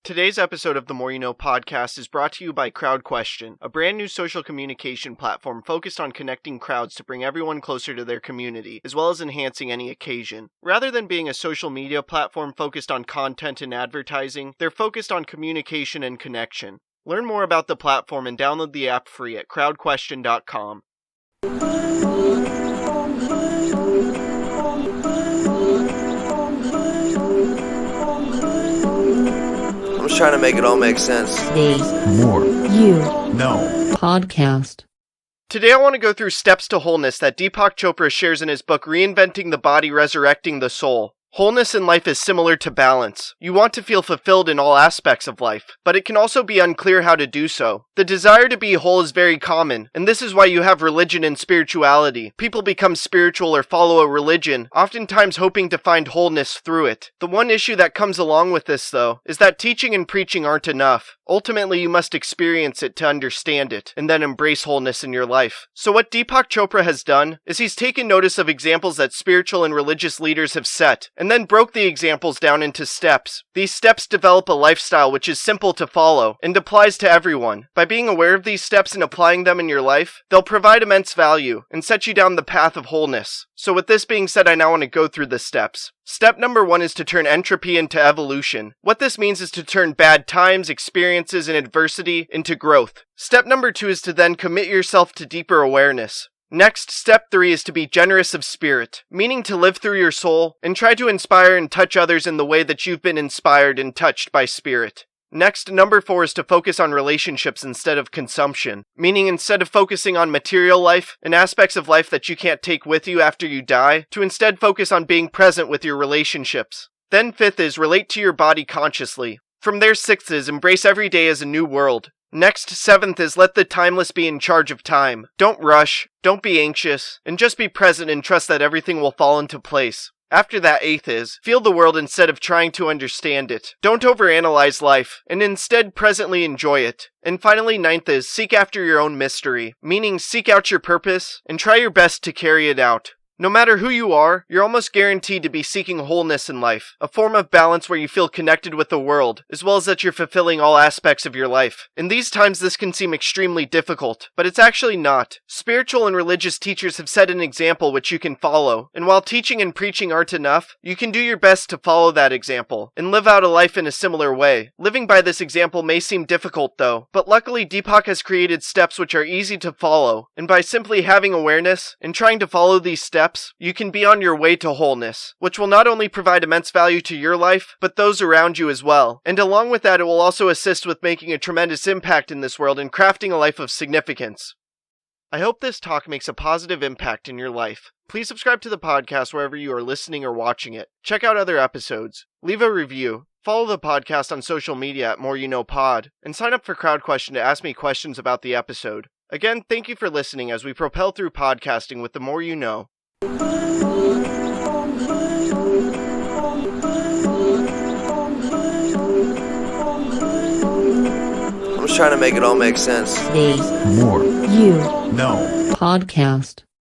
Today's episode of the More You Know podcast is brought to you by CrowdQuestion, a brand new social communication platform focused on connecting crowds to bring everyone closer to their community, as well as enhancing any occasion. Rather than being a social media platform focused on content and advertising, they're focused on communication and connection. Learn more about the platform and download the app free at crowdquestion.com. I'm just trying to make it all make sense. Today's More You Know podcast. Today I want to go through steps to wholeness that Deepak Chopra shares in his book Reinventing the Body, Resurrecting the Soul. Wholeness in life is similar to balance. You want to feel fulfilled in all aspects of life, but it can also be unclear how to do so. The desire to be whole is very common, and this is why you have religion and spirituality. People become spiritual or follow a religion, oftentimes hoping to find wholeness through it. The one issue that comes along with this, though, is that teaching and preaching aren't enough. Ultimately, you must experience it to understand it, and then embrace wholeness in your life. So what Deepak Chopra has done is he's taken notice of examples that spiritual and religious leaders have set, and then broke the examples down into steps. These steps develop a lifestyle which is simple to follow, and applies to everyone. By being aware of these steps and applying them in your life, they'll provide immense value, and set you down the path of wholeness. So with this being said, I now want to go through the steps. Step number 1 is to turn entropy into evolution. What this means is to turn bad times, experiences, and adversity into growth. Step number 2 is to then commit yourself to deeper awareness. Next, step 3 is to be generous of spirit, meaning to live through your soul and try to inspire and touch others in the way that you've been inspired and touched by spirit. Next, number 4 is to focus on relationships instead of consumption, meaning instead of focusing on material life and aspects of life that you can't take with you after you die, to instead focus on being present with your relationships. Then 5th is relate to your body consciously. From there 6th is embrace every day as a new world. Next, 7th is let the timeless be in charge of time. Don't rush, don't be anxious, and just be present and trust that everything will fall into place. After that, 8th is, feel the world instead of trying to understand it. Don't overanalyze life, and instead presently enjoy it. And finally, 9th is, seek after your own mystery, meaning seek out your purpose, and try your best to carry it out. No matter who you are, you're almost guaranteed to be seeking wholeness in life, a form of balance where you feel connected with the world, as well as that you're fulfilling all aspects of your life. In these times, this can seem extremely difficult, but it's actually not. Spiritual and religious teachers have set an example which you can follow, and while teaching and preaching aren't enough, you can do your best to follow that example, and live out a life in a similar way. Living by this example may seem difficult though, but luckily Deepak has created steps which are easy to follow, and by simply having awareness and trying to follow these steps, you can be on your way to wholeness, which will not only provide immense value to your life, but those around you as well. And along with that, it will also assist with making a tremendous impact in this world and crafting a life of significance. I hope this talk makes a positive impact in your life. Please subscribe to the podcast wherever you are listening or watching it. Check out other episodes. Leave a review. Follow the podcast on social media at More You Know Pod, and sign up for CrowdQuestion to ask me questions about the episode. Again, thank you for listening as we propel through podcasting with the More You Know. I'm just trying to make it all make sense. Today's More You Know podcast.